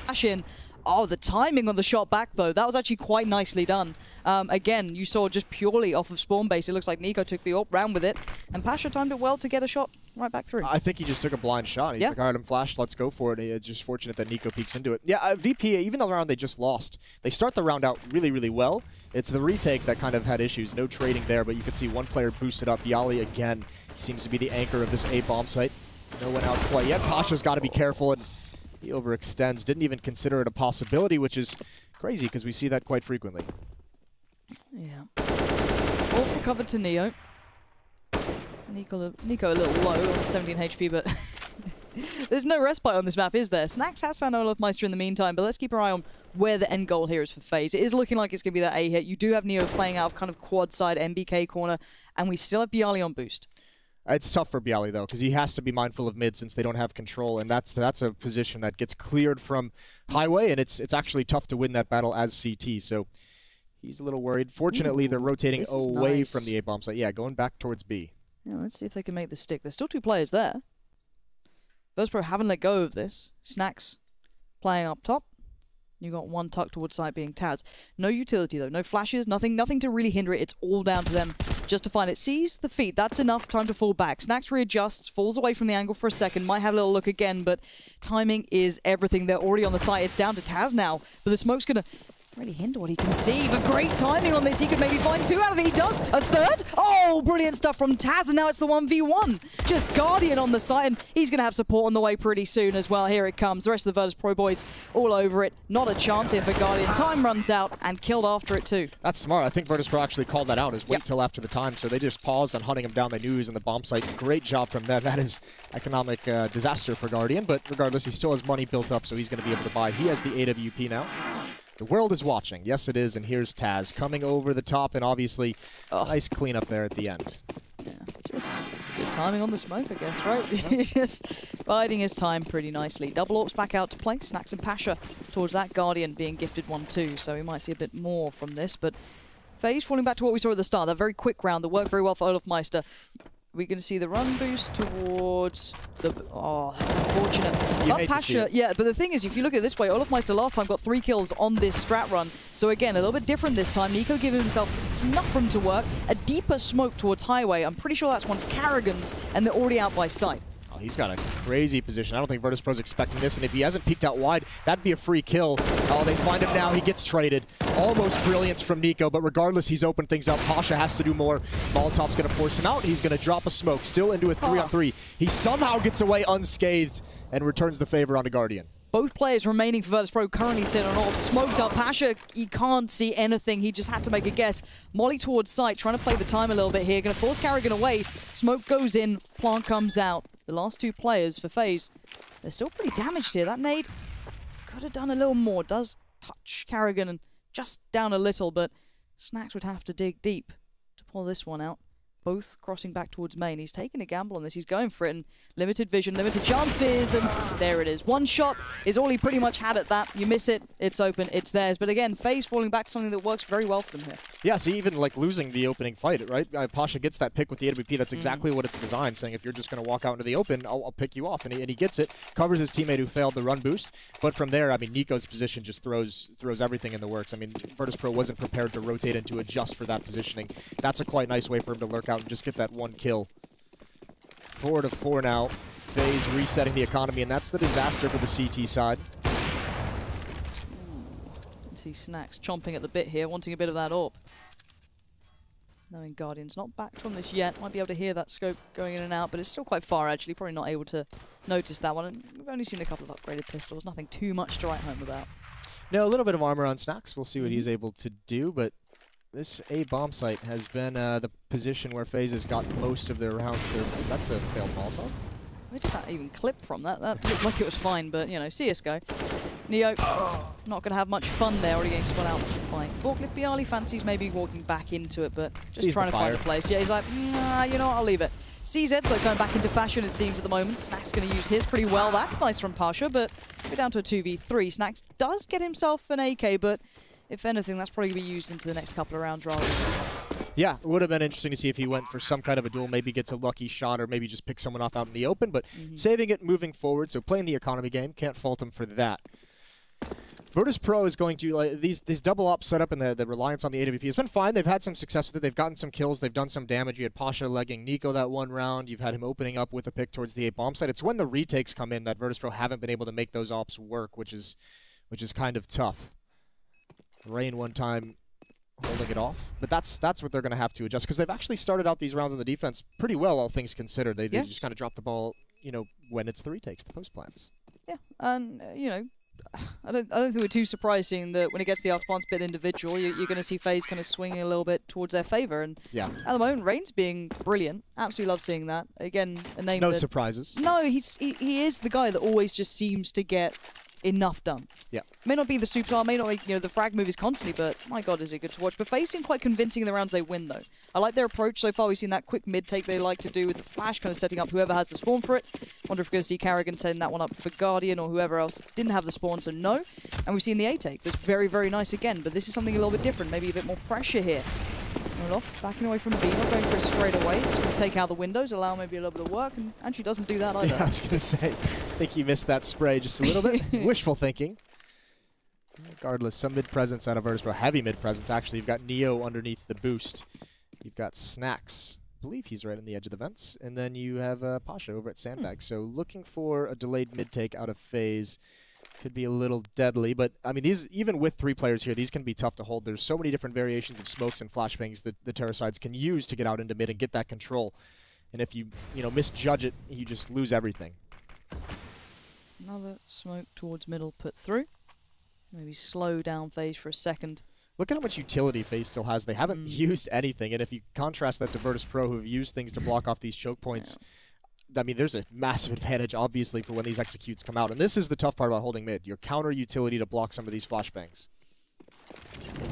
flash in. Oh, the timing on the shot back, though. That was actually quite nicely done. Again, you saw just purely off of spawn base. It looks like Nico took the AWP, ran with it, and Pasha timed it well to get a shot right back through. I think he just took a blind shot. He's like, all right, I'm flashed, let's go for it. It's just fortunate that Nico peeks into it. Yeah, VP, even the round they just lost, they start the round out really, really well. It's the retake that kind of had issues. No trading there, but you can see one player boosted up. Yali, again, seems to be the anchor of this A bomb site. No one out quite yet. Pasha's got to be careful, and he overextends. Didn't even consider it a possibility, which is crazy because we see that quite frequently. Yeah. All recovered to Neo. Nico a little low on 17 HP, but there's no respite on this map, is there? Snax has found Olofmeister in the meantime, but let's keep our eye on where the end goal here is for FaZe. It is looking like it's going to be that A hit. You do have Neo playing out of kind of quad side MBK corner, and we still have Bialy on boost. It's tough for Bialy, though, because he has to be mindful of mid since they don't have control, and that's a position that gets cleared from Highway, and it's actually tough to win that battle as CT, so he's a little worried. Fortunately, they're rotating away from the A-bomb site. Yeah, going back towards B. Yeah, let's see if they can make the stick. There's still 2 players there. Virtus.pro haven't let go of this. Snax playing up top. You got one tucked towards side being Taz. No utility though, no flashes, nothing to really hinder it. It's all down to them just to find it. Sees the feet, that's enough time to fall back. Snax readjusts, falls away from the angle for a second, might have a little look again, but timing is everything. They're already on the site. It's down to Taz now, but the smoke's gonna really hinder what he can see, but great timing on this. He could maybe find 2 out of it. He does. A third. Oh, brilliant stuff from Taz, and now it's the 1v1. Just Guardian on the side, and he's going to have support on the way pretty soon as well. Here it comes. The rest of the Virtus.pro boys all over it. Not a chance here for Guardian. Time runs out, and killed after it too. That's smart. I think Virtus.pro actually called that out, is wait till after the time, so they just paused on hunting him down. They knew he was on the bomb site. Great job from them. That is economic disaster for Guardian, but regardless, he still has money built up, so he's going to be able to buy. He has the AWP now. The world is watching. Yes, it is. And here's Taz coming over the top, and obviously nice cleanup there at the end. Yeah, just good timing on the smoke, I guess, right? He's just biding his time pretty nicely. Double AWPs back out to play. Snax and Pasha towards that Guardian being gifted 1-2, so we might see a bit more from this. But FaZe falling back to what we saw at the start. That very quick round that worked very well for Olofmeister. We're going to see the run boost towards the... Oh, that's unfortunate. But Pasha, yeah, but the thing is, if you look at it this way, Olofmeister last time got 3 kills on this strat run. So again, a little bit different this time. Nico giving himself enough room to work. A deeper smoke towards Highway. I'm pretty sure that's once Karrigan's, and they're already out by sight. He's got a crazy position. I don't think Virtus.pro's expecting this, and if he hasn't peeked out wide, that'd be a free kill. Oh, they find him now. He gets traded. Almost brilliance from Nico, but regardless, he's opened things up. Pasha has to do more. Molotov's going to force him out. He's going to drop a smoke, still into a 3-on-3. He somehow gets away unscathed and returns the favor onto Guardian. Both players remaining for Virtus.pro currently sit on AWP. Smoked up. Pasha, he can't see anything. He just had to make a guess. Molly towards site, trying to play the time a little bit here. Going to force Karrigan away. Smoke goes in. Plant comes out. The last 2 players for FaZe, they're still pretty damaged here. That nade could have done a little more. Does touch Karrigan and just down a little, but Snax would have to dig deep to pull this one out. Both crossing back towards main. He's taking a gamble on this. He's going for it, and limited vision, limited chances, and there it is. One shot is all he pretty much had at that. You miss it, it's open, it's theirs. But again, FaZe falling back to something that works very well for them here. Yeah, so even like losing the opening fight, right? Pasha gets that pick with the AWP. That's exactly what it's designed, saying if you're just going to walk out into the open, I'll pick you off. And he gets it, covers his teammate who failed the run boost. But from there, I mean, Nico's position just throws everything in the works. I mean, Virtus.pro wasn't prepared to rotate into adjust for that positioning. That's a quite nice way for him to lurk out and just get that 1 kill. 4-4 now. FaZe resetting the economy, and that's the disaster for the CT side. You see Snax chomping at the bit here, wanting a bit of that AWP. Knowing Guardian's not back from this yet, might be able to hear that scope going in and out, but it's still quite far actually, probably not able to notice that one. And we've only seen a couple of upgraded pistols, nothing too much to write home about. No, a little bit of armor on Snax, we'll see what he's able to do, but this A bomb site has been the position where FaZe has got most of their rounds there. That's a failed Molotov. Where did that even clip from? That looked like it was fine, but, you know, CSGO. Neo, not going to have much fun there, already getting spun out by Forklift. Bialy fancies maybe walking back into it, but just trying to find a place. Yeah, he's like, nah, you know what, I'll leave it. CZ, so going back into fashion, it seems, at the moment. Snax going to use his pretty well. That's nice from Pasha, but we're down to a 2v3. Snax does get himself an AK, but if anything, that's probably going to be used into the next couple of rounds rather than this one. Yeah, it would have been interesting to see if he went for some kind of a duel, maybe gets a lucky shot, or maybe just pick someone off out in the open, but saving it moving forward, so playing the economy game, can't fault him for that. Virtus.pro is going to, like, these double ops set up and the reliance on the AWP has been fine. They've had some success with it. They've gotten some kills. They've done some damage. You had Pasha legging Nico that one round. You've had him opening up with a pick towards the A bomb site. It's when the retakes come in that Virtus.pro haven't been able to make those ops work, which is kind of tough. Rain one time holding it off. But that's what they're going to have to adjust, because they've actually started out these rounds on the defense pretty well, all things considered. They just kind of drop the ball, you know, when it's the retakes, the post plants. Yeah, and, you know, I don't think we're too surprised seeing that when it gets to the response bit individual, you're going to see FaZe kind of swinging a little bit towards their favor. And yeah, at the moment, Rain's being brilliant. Absolutely love seeing that. Again, a name no that, surprises. No, he is the guy that always just seems to get enough done. Yeah. May not be the superstar, may not be, you know, the frag movies constantly, but my god, is it good to watch. But FaZe seem quite convincing in the rounds they win, though. I like their approach so far. We've seen that quick mid-take they like to do with the flash, kind of setting up whoever has the spawn for it. Wonder if we're going to see Carrigan setting that one up for Guardian or whoever else didn't have the spawn, so no. And we've seen the A-take. That's very, very nice again, but this is something a little bit different. Maybe a bit more pressure here. Off, backing away from B, not going for it straight away. Just going to take out the windows, allow maybe a little bit of work, and actually doesn't do that either. Yeah, I was going to say, I think he missed that spray just a little bit. Wishful thinking. Regardless, some mid-presence out of Virtus.pro. Heavy mid-presence, actually. You've got Neo underneath the boost. You've got Snacks. I believe he's right on the edge of the vents. And then you have Pasha over at Sandbag. So looking for a delayed mid-take out of FaZe. Could be a little deadly, but I mean, these, even with 3 players here, these can be tough to hold. There's so many different variations of smokes and flashbangs that the Terrorsides can use to get out into mid and get that control. And if you misjudge it, you just lose everything. Another smoke towards middle put through. Maybe slow down FaZe for a second. Look at how much utility FaZe still has. They haven't used anything, and if you contrast that to Virtus.pro, who have used things to block off these choke points, I mean, there's a massive advantage, obviously, for when these executes come out. And this is the tough part about holding mid, your counter utility to block some of these flashbangs.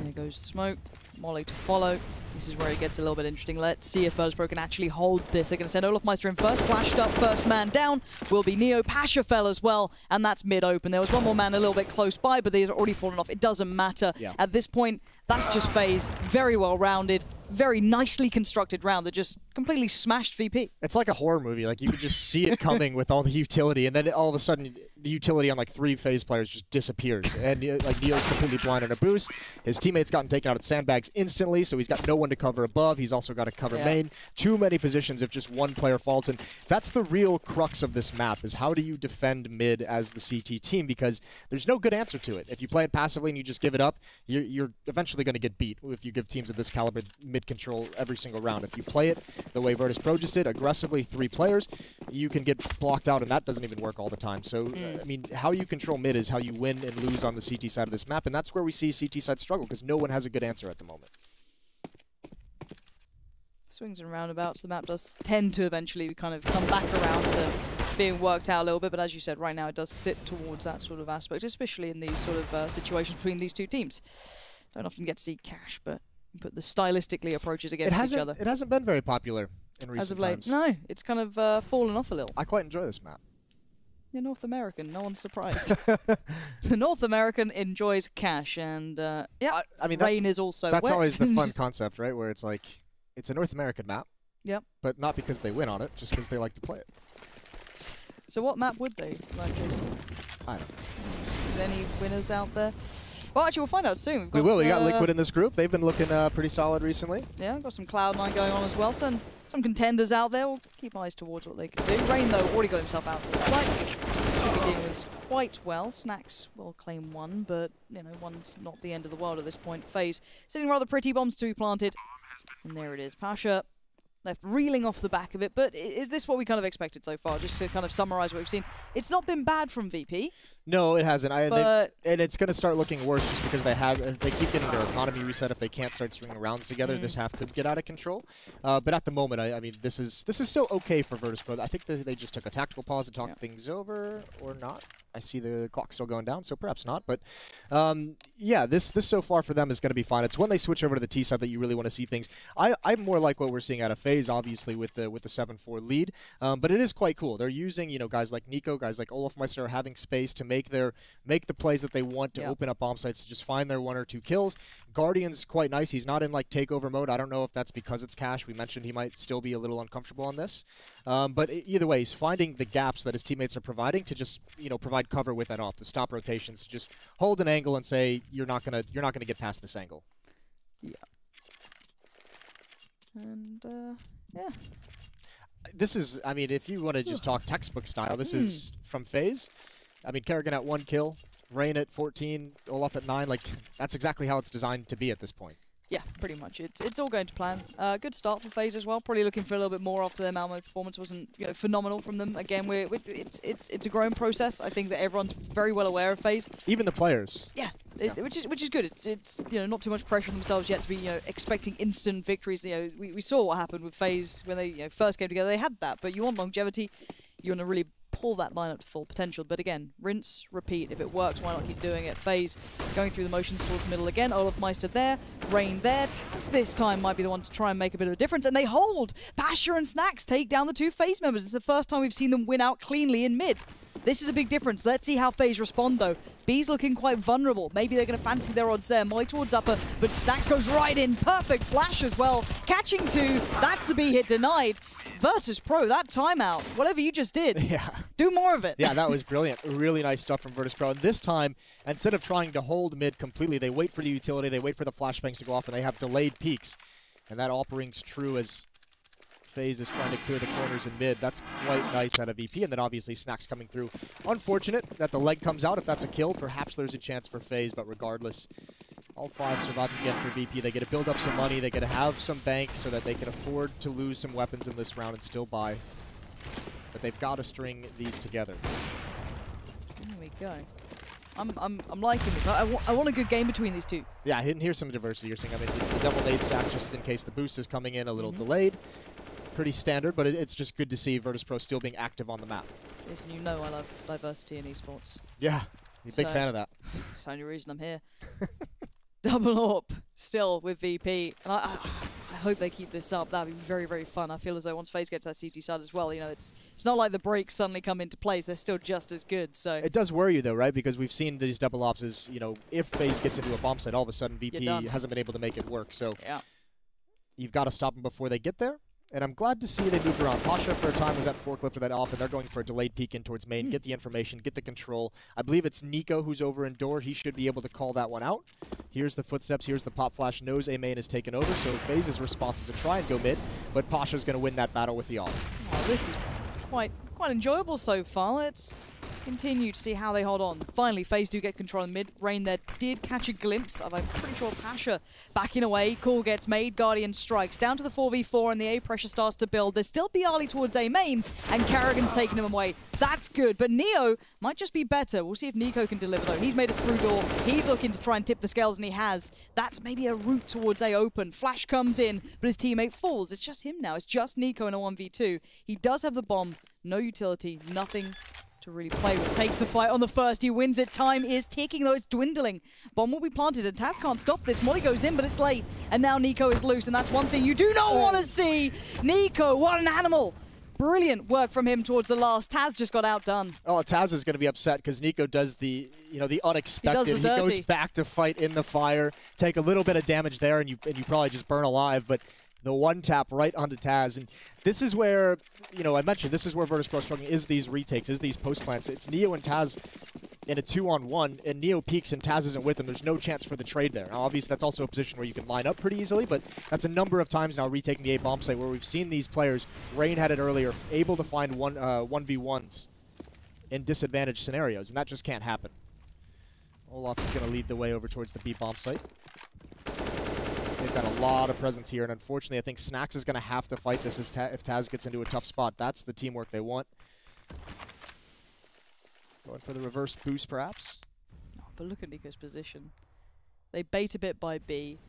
There goes smoke. Molly to follow. This is where it gets a little bit interesting. Let's see if Virtus.pro can actually hold this. They're going to send Olafmeister in first. Flashed up, first man down will be Neo. Pasha fell as well, and that's mid-open. There was one more man a little bit close by, but they had already fallen off. It doesn't matter. Yeah. At this point, that's just FaZe. Very well-rounded, very nicely constructed round that just completely smashed VP. It's like a horror movie. Like, you could just see it coming with all the utility, and then all of a sudden, the utility on like 3 FaZe players just disappears. And like, Neo's completely blind on a boost. His teammate's gotten taken out at Sandbags instantly, so he's got no one to cover above. He's also got to cover main. Too many positions if just one player falls. And that's the real crux of this map, is how do you defend mid as the CT team? Because there's no good answer to it. If you play it passively and you just give it up, you're eventually going to get beat if you give teams of this caliber mid control every single round. If you play it the way Virtus.pro just did, aggressively 3 players, you can get blocked out, and that doesn't even work all the time. So, I mean, how you control mid is how you win and lose on the CT side of this map, and that's where we see CT side struggle, because no one has a good answer at the moment. Swings and roundabouts. The map does tend to eventually kind of come back around to being worked out a little bit, but as you said, right now it does sit towards that sort of aspect, especially in these sort of situations between these 2 teams. Don't often get to see Cash, but the stylistically approaches against each other. It hasn't been very popular in recent as of late. times. No, it's kind of fallen off a little. I quite enjoy this map. You're North American, no one's surprised. The North American enjoys Cash, and yeah, I mean, Rain is also that's wet. Always the fun concept, right? Where it's like, it's a North American map. Yep. But not because they win on it, just because they like to play it. So what map would they like this? I don't know. Is there any winners out there? Well, actually, we'll find out soon. We will. We got Liquid in this group. They've been looking pretty solid recently. Yeah, we've got some Cloud9 going on as well. Some contenders out there. We'll keep eyes towards what they can do. Rain, though, already got himself out of the site. Should be dealing with this quite well. Snacks will claim 1, but, you know, 1's not the end of the world at this point. FaZe sitting rather pretty. Bombs to be planted. And there it is. Pasha left reeling off the back of it. But is this what we kind of expected so far? Just to kind of summarize what we've seen. It's not been bad from VP. No, it hasn't. And it's going to start looking worse just because they keep getting their economy reset. If they can't start stringing rounds together, this half could get out of control. But at the moment, I mean, this is still okay for Virtus.pro. I think they just took a tactical pause to talk things over, or not. I see the clock still going down, so perhaps not. But yeah, this so far for them is going to be fine. It's when they switch over to the T side that you really want to see things. I more like what we're seeing out of FaZe, obviously with the 7-4 lead. But it is quite cool. They're using guys like Nico, guys like Olafmeister are having space to make make the plays that they want to open up bomb sites, to just find their 1 or 2 kills. Guardian's quite nice. He's not in like takeover mode. I don't know if that's because it's Cash. We mentioned he might still be a little uncomfortable on this. But either way, he's finding the gaps that his teammates are providing to just, you know, provide cover with that off, to stop rotations, to just hold an angle and say you're not gonna get past this angle. Yeah. And yeah. This is, I mean, if you want to just talk textbook style, this is from FaZe. I mean, Kerrigan at 1 kill, Rain at 14, Olaf at 9. Like, that's exactly how it's designed to be at this point. Yeah, pretty much. It's all going to plan. Good start for FaZe as well. Probably looking for a little bit more after their Malmo performance wasn't, you know, phenomenal from them. Again, it's a growing process. I think that everyone's very well aware of FaZe. Even the players. Yeah, which is good. It's you know, not too much pressure on themselves yet to be, you know, expecting instant victories. You know, we saw what happened with FaZe when they, you know, first came together. They had that, but you want longevity. You want to really pull that line up to full potential. But again, rinse, repeat. If it works, why not keep doing it? FaZe going through the motions towards the middle again. Olaf Meister there, Rain there. Taz this time might be the one to try and make a bit of a difference. And they hold. Pasha and Snacks take down the 2 FaZe members. It's the first time we've seen them win out cleanly in mid. This is a big difference. Let's see how FaZe respond, though. B's looking quite vulnerable. Maybe they're going to fancy their odds there. Molly towards upper, but Snacks goes right in. Perfect flash as well. Catching 2. That's the B hit denied. Virtus.pro, that timeout, whatever you just did, do more of it. Yeah, that was brilliant. Really nice stuff from Virtus.pro. And this time, instead of trying to hold mid completely, they wait for the utility, they wait for the flashbangs to go off, and they have delayed peaks. And that all rings true as FaZe is trying to clear the corners in mid. That's quite nice out of VP, and then obviously Snacks coming through. Unfortunate that the leg comes out. If that's a kill, perhaps there's a chance for FaZe, but regardless, all 5 survive again for VP. They get to build up some money. They get to have some bank so that they can afford to lose some weapons in this round and still buy. But they've got to string these together. There we go. I'm liking this. I want a good game between these 2. Yeah, and here's some diversity you're seeing. I mean, the double nade stack just in case the boost is coming in a little delayed. Pretty standard, but it's just good to see Virtus.pro still being active on the map. Listen, you know I love diversity in esports. Yeah, you're a big fan of that. It's the only reason I'm here. Double AWP still with VP. And I hope they keep this up. That'd be very, very fun. I feel as though once FaZe gets that CT side as well, you know, it's not like the breaks suddenly come into place. They're still just as good. So it does worry you though, right? Because we've seen these double ops as, you know, if FaZe gets into a bomb site, all of a sudden VP hasn't been able to make it work. So you've got to stop them before they get there. And I'm glad to see they moved around. Pasha for a time was at forklift for that off, and they're going for a delayed peek in towards main, get the information, get the control. I believe it's Nico who's over in door. He should be able to call that one out. Here's the footsteps. Here's the pop flash. Knows A main is taken over, so FaZe's response is to try and go mid, but Pasha's going to win that battle with the off. Oh, this is quite enjoyable so far. Let's continue to see how they hold on. Finally, FaZe do get control in mid. Rain there did catch a glimpse of, I'm pretty sure, Pasha backing away. Call gets made. Guardian strikes. Down to the 4v4, and the A pressure starts to build. There's still Bialy towards A main, and Kerrigan's taking him away. That's good, but Neo might just be better. We'll see if Nico can deliver, though. He's made it through door. He's looking to try and tip the scales, and he has. That's maybe a route towards A open. Flash comes in, but his teammate falls. It's just him now. It's just Nico in a 1v2. He does have the bomb. No utility. Nothing to really play with. Takes the fight on the first. He wins it. Time is ticking, though. It's dwindling. Bomb will be planted, and Taz can't stop this. Molly goes in, but it's late. And now Nico is loose, and that's one thing you do not want to see. Nico, what an animal. Brilliant work from him towards the last. Taz just got outdone. Oh, Taz is going to be upset because Nico does the, you know, the unexpected. He goes back to fight in the fire, take a little bit of damage there, and you probably just burn alive. But the one tap right onto Taz, and this is where, you know, I mentioned this is where Virtus.pro struggling is these retakes, is these post plants. It's Neo and Taz in a 2-on-1, and Neo peeks and Taz isn't with him. There's no chance for the trade there. Now, obviously, that's also a position where you can line up pretty easily, but that's a number of times now retaking the A bomb site where we've seen these players, Rain had it earlier, able to find 1v1s in disadvantaged scenarios, and that just can't happen. Olaf is going to lead the way over towards the B bomb site. They've got a lot of presence here, and unfortunately, I think Snacks is going to have to fight this if Taz gets into a tough spot. That's the teamwork they want. Going for the reverse boost, perhaps. Oh, but look at Nico's position. They bait a bit by B,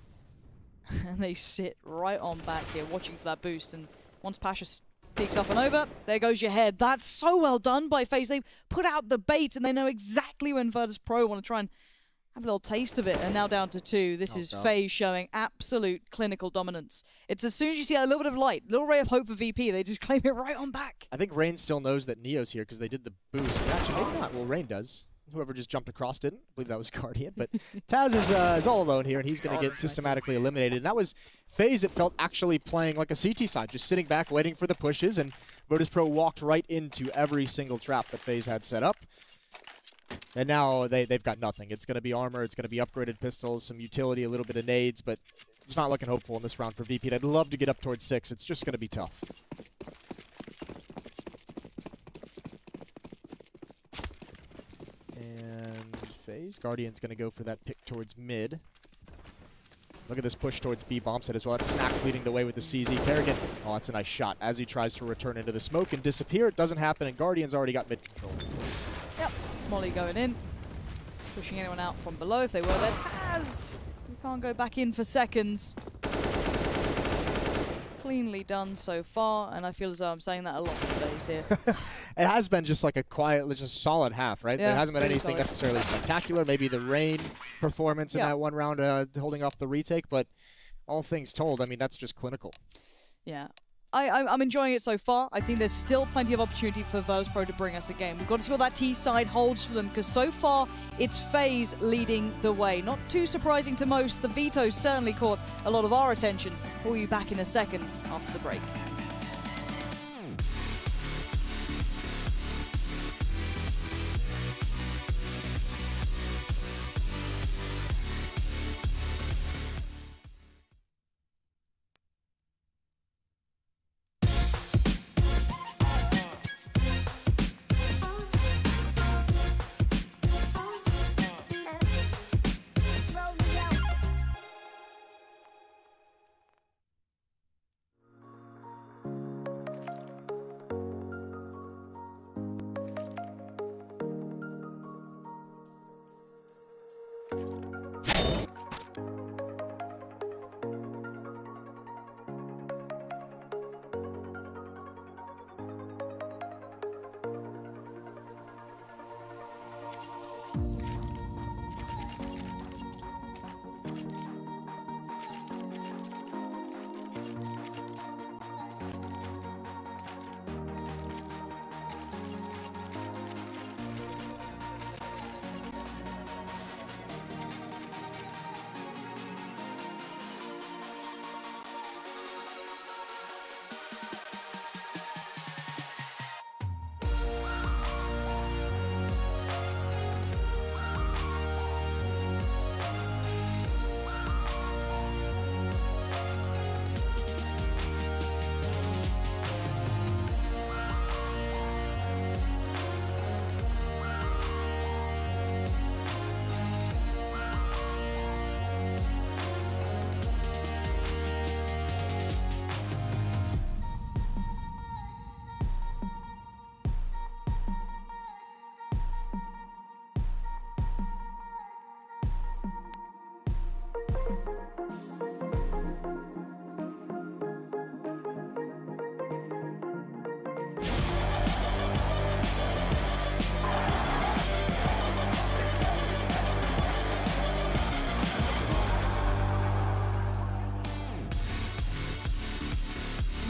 and they sit right on back here, watching for that boost. And once Pasha peeks up and over, there goes your head. That's so well done by FaZe. They put out the bait, and they know exactly when Virtus.pro want to try and have a little taste of it, and now down to 2. This is FaZe showing absolute clinical dominance. It's as soon as you see a little bit of light, little ray of hope for VP, they just claim it right on back. I think Rain still knows that Neo's here because they did the boost. Actually, maybe not. Well, Rain does. Whoever just jumped across didn't. I believe that was Guardian. But Taz is all alone here, and he's going to get systematically eliminated. And that was FaZe, it felt, actually playing like a CT side, just sitting back, waiting for the pushes. And Virtus.pro walked right into every single trap that FaZe had set up. And now they've got nothing. It's going to be armor, it's going to be upgraded pistols, some utility, a little bit of nades, but it's not looking hopeful in this round for VP. I'd love to get up towards 6. It's just going to be tough. And FaZe, Guardian's going to go for that pick towards mid. Look at this push towards B bomb set as well. That's Snacks leading the way with the CZ. Kerrigan, oh, that's a nice shot as he tries to return into the smoke and disappear. It doesn't happen, and Guardian's already got mid control. Yep, Molly going in. Pushing anyone out from below if they were there. Taz! You can't go back in for seconds. Cleanly done so far, and I feel as though I'm saying that a lot these days here. It has been just like a quiet, just solid half, right? Yeah, there hasn't been anything solid. Necessarily spectacular. Maybe the rain performance in that one round holding off the retake, but all things told, I mean, that's just clinical. Yeah. I'm enjoying it so far. I think there's still plenty of opportunity for Virtus.pro to bring us a game. We've got to see what that T side holds for them, because so far it's FaZe leading the way. Not too surprising to most. The vetoes certainly caught a lot of our attention. We'll be back in a second after the break.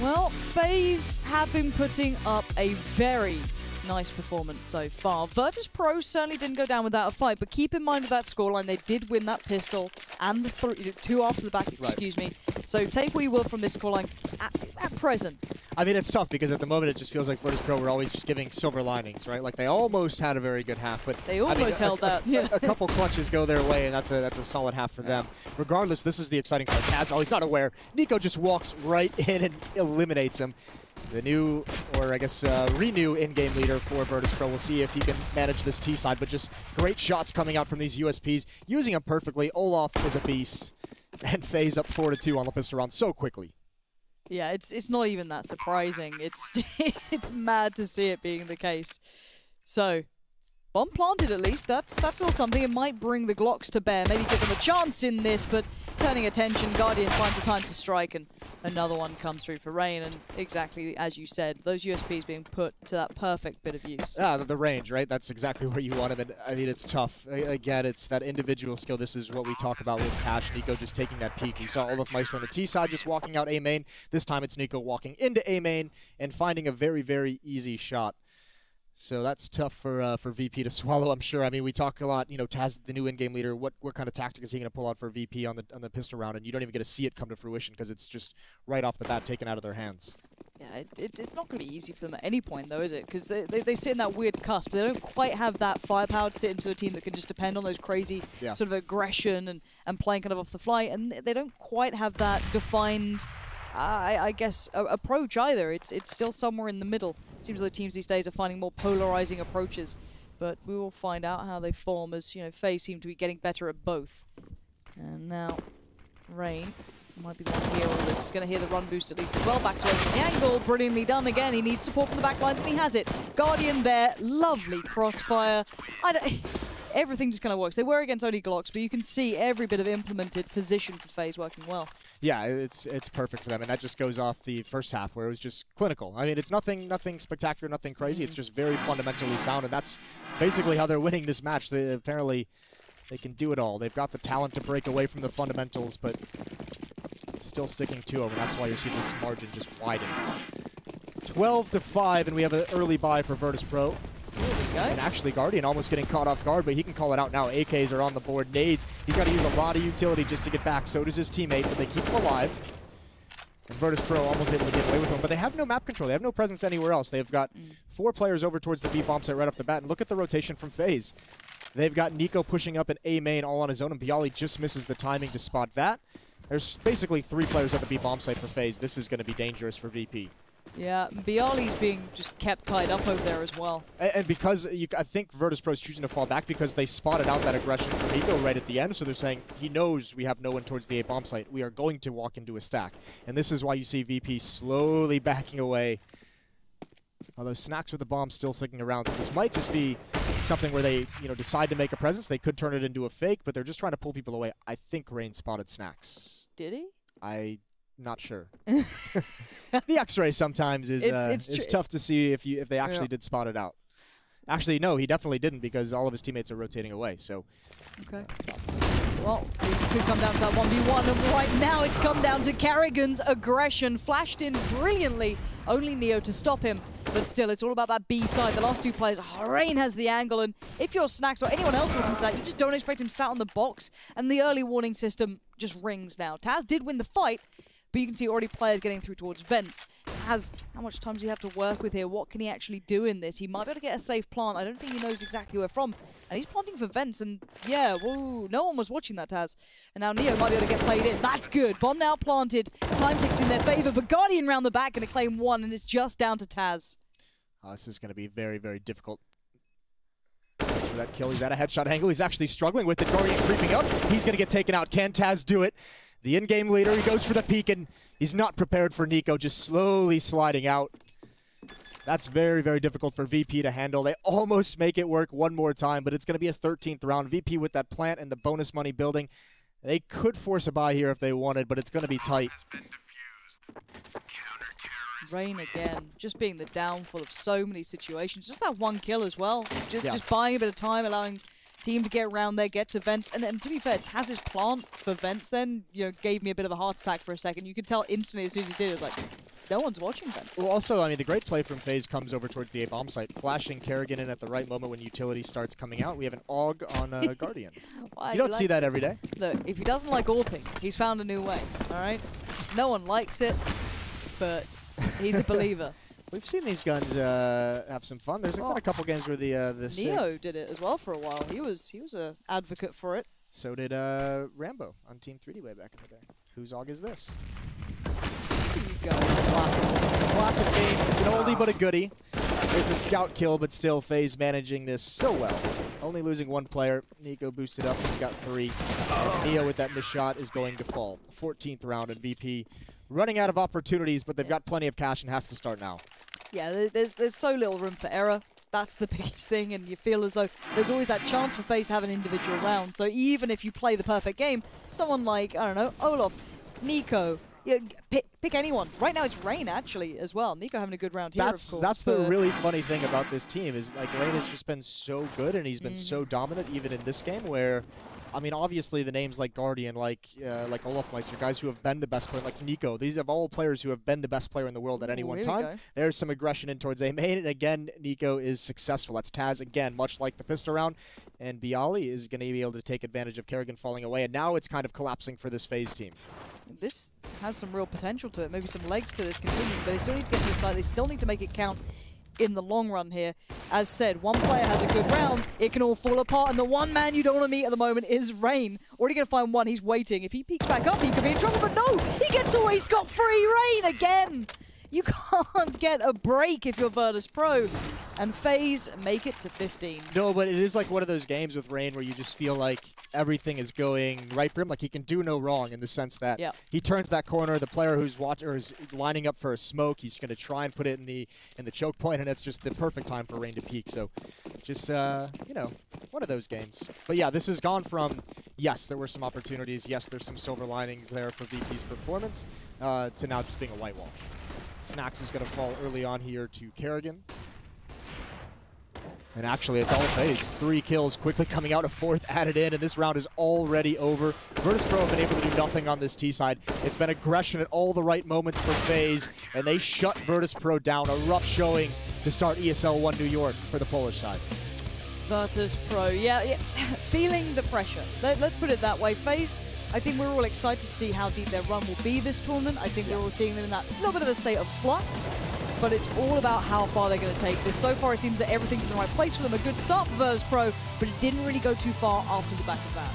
Well, FaZe have been putting up a very nice performance so far. Virtus.pro certainly didn't go down without a fight, but keep in mind with that scoreline, they did win that pistol and the two after the back, excuse me. So take what you will from this scoreline at present. I mean, it's tough because at the moment it just feels like Virtus.pro were always just giving silver linings, right? Like they almost had a very good half, but they almost held that. Yeah. A couple clutches go their way, and that's a solid half for them. Regardless, this is the exciting part. Taz, oh, he's not aware. Nico just walks right in and eliminates him. The new, or I guess renew in-game leader for Virtus.pro. We'll see if he can manage this T side, but just great shots coming out from these USPs, using them perfectly. Olaf is a beast, and FaZe up 4-2 on the pistol round so quickly. Yeah, it's not even that surprising. It's it's mad to see it being the case. So, bomb planted at least. That's still something. It might bring the Glocks to bear. Maybe give them a chance in this, but turning attention, Guardian finds a time to strike, and another one comes through for Rain. And exactly as you said, those USPs being put to that perfect bit of use. Ah, the range, right? That's exactly where you want him. And I mean, it's tough. Again, it's that individual skill. This is what we talk about with Cash. Nico just taking that peek. You saw Olaf Meister on the T side just walking out A main. This time it's Nico walking into A main and finding a very, very easy shot. So that's tough for VP to swallow, I'm sure. I mean, we talk a lot, you know, Taz, the new in-game leader, what kind of tactic is he going to pull out for VP on the pistol round, and you don't even get to see it come to fruition because it's just right off the bat taken out of their hands. Yeah, it's not going to be easy for them at any point, though, is it? Because they sit in that weird cusp. They don't quite have that firepower to sit into a team that can just depend on those crazy sort of aggression and playing kind of off the fly, and they don't quite have that defined, I guess, approach either. It's still somewhere in the middle. It seems like teams these days are finding more polarizing approaches, but we will find out how they form as, you know, FaZe seem to be getting better at both. And now, Rain might be the one to hear all this. He's going to hear the run boost at least as well. Backs away from the angle. Brilliantly done again. He needs support from the back lines, and he has it. Guardian there. Lovely crossfire. Everything just kind of works. They were against only Glocks, but you can see every bit of implemented position for FaZe working well. Yeah, it's perfect for them, and that just goes off the first half where it was just clinical. I mean, it's nothing spectacular, nothing crazy. It's just very fundamentally sound, and that's basically how they're winning this match. Apparently, they can do it all. They've got the talent to break away from the fundamentals, but still sticking to them, and that's why you're seeing this margin just widen. 12-5, and we have an early bye for Virtus.pro. And actually, Guardian almost getting caught off guard, but he can call it out now. AKs are on the board. Nades, he's got to use a lot of utility just to get back. So does his teammate, but they keep him alive. And Virtus.pro almost able to get away with him, but they have no map control. They have no presence anywhere else. They've got 4 players over towards the B bomb site right off the bat. And look at the rotation from FaZe. They've got Nico pushing up an A main all on his own, and Bialy just misses the timing to spot that. There's basically 3 players at the B bomb site for FaZe. This is going to be dangerous for VP. Yeah, Bialy's being just kept tied up over there as well. And because I think Virtus.pro is choosing to fall back because they spotted out that aggression from Nico right at the end, so they're saying he knows we have no one towards the A bomb site. We are going to walk into a stack. And this is why you see VP slowly backing away. Although Snacks with the bomb still sticking around. So this might just be something where they, you know, decide to make a presence. They could turn it into a fake, but they're just trying to pull people away. I think Rain spotted Snacks. Did he? Not sure. The X-ray sometimes is tough to see if they actually did spot it out. Actually, no, he definitely didn't because all of his teammates are rotating away. So, okay. Well, it could come down to that 1v1, and right now it's come down to Carrigan's aggression. Flashed in brilliantly, only Neo to stop him. But still, it's all about that B side. The last 2 players, Rain has the angle, and if you're Snacks or anyone else looking for that, you just don't expect him sat on the box, and the early warning system just rings now. Taz did win the fight, but you can see already players getting through towards vents. Taz, how much time does he have to work with here? What can he actually do in this? He might be able to get a safe plant. I don't think he knows exactly where from. And he's planting for vents, and yeah, whoa, no one was watching that, Taz. And now Neo might be able to get played in. That's good. Bomb now planted. Time ticks in their favor, but Guardian round the back going to claim 1, and it's just down to Taz. Oh, this is going to be very, very difficult. For that kill, he's at a headshot angle. He's actually struggling with it. Guardian creeping up. He's going to get taken out. Can Taz do it? The in-game leader, he goes for the peek, and he's not prepared for Nico, just slowly sliding out. That's very, very difficult for VP to handle. They almost make it work one more time, but it's going to be a 13th round. VP with that plant and the bonus money building. They could force a buy here if they wanted, but it's going to be tight. Rain again, just being the downfall of so many situations. Just that 1 kill as well. Just buying a bit of time, allowing team to get around there, get to vents. And to be fair, Taz's plant for vents then, you know, gave me a bit of a heart attack for a second. You could tell instantly as soon as he did, it was like, no one's watching vents. Well, also, I mean, the great play from FaZe comes over towards the A-bomb site, flashing Kerrigan in at the right moment when utility starts coming out. We have an AUG on Guardian. Why, you don't see that every day. Look, if he doesn't like AWPing, he's found a new way, all right? No one likes it, but he's a believer. We've seen these guns have some fun. There's been a couple games where the Neo did it as well for a while. He was an advocate for it. So did Rambo on Team 3D way back in the day. Whose AUG is this? There you go. It's a classic. It's a classic game. It's an oldie but a goodie. There's a scout kill, but still FaZe managing this so well. Only losing 1 player. Nico boosted up. He's got 3. And Neo with that missed shot is going to fall. 14th round, and VP running out of opportunities, but they've got plenty of cash and has to start now. Yeah, there's so little room for error. That's the biggest thing, and you feel as though there's always that chance for FaZe to have an individual round. So even if you play the perfect game, someone like, I don't know, Olaf, Nico, pick anyone. Right now it's Rain, actually, as well. Nico having a good round here, of course. That's the really funny thing about this team is, like, Rain has just been so good, and he's been so dominant, even in this game, where I mean, obviously the names like Guardian, like Olafmeister, guys who have been the best player, like Nico, these have all players who have been the best player in the world at any one time. There's some aggression in towards A main, and again, Nico is successful. That's Taz again, much like the pistol round, and Bialy is going to be able to take advantage of Kerrigan falling away, and now it's kind of collapsing for this FaZe team. This has some real potential to it, maybe some legs to this continuing, but they still need to get to a side. They still need to make it count in the long run here. As said, one player has a good round, it can all fall apart, and the one man you don't want to meet at the moment is Rain. Already going to find one, he's waiting. If he peeks back up, he could be in trouble, but no! He gets away scot-free! Rain again! You can't get a break if you're Virtus.pro. And FaZe make it to 15. No, but it is like one of those games with Rain where you just feel like everything is going right for him. Like he can do no wrong in the sense that he turns that corner, the player who's watching or is lining up for a smoke, he's going to try and put it in the choke point, and it's just the perfect time for Rain to peek. So just, you know, one of those games. But yeah, this has gone from, yes, there were some opportunities, yes, there's some silver linings there for VP's performance, to now just being a whitewash. Snax is going to fall early on here to Kerrigan. And actually, it's all FaZe. 3 kills quickly coming out, a 4th added in, and this round is already over. Virtus.pro have been able to do nothing on this T side. It's been aggression at all the right moments for FaZe, and they shut Virtus.pro down. A rough showing to start ESL One New York for the Polish side. Virtus.pro, yeah, feeling the pressure. Let's put it that way. FaZe, I think we're all excited to see how deep their run will be this tournament. I think we're all seeing them in that little bit of a state of flux, but it's all about how far they're going to take this. So far, it seems that everything's in the right place for them. A good start for Virtus.pro, but it didn't really go too far after the back of that.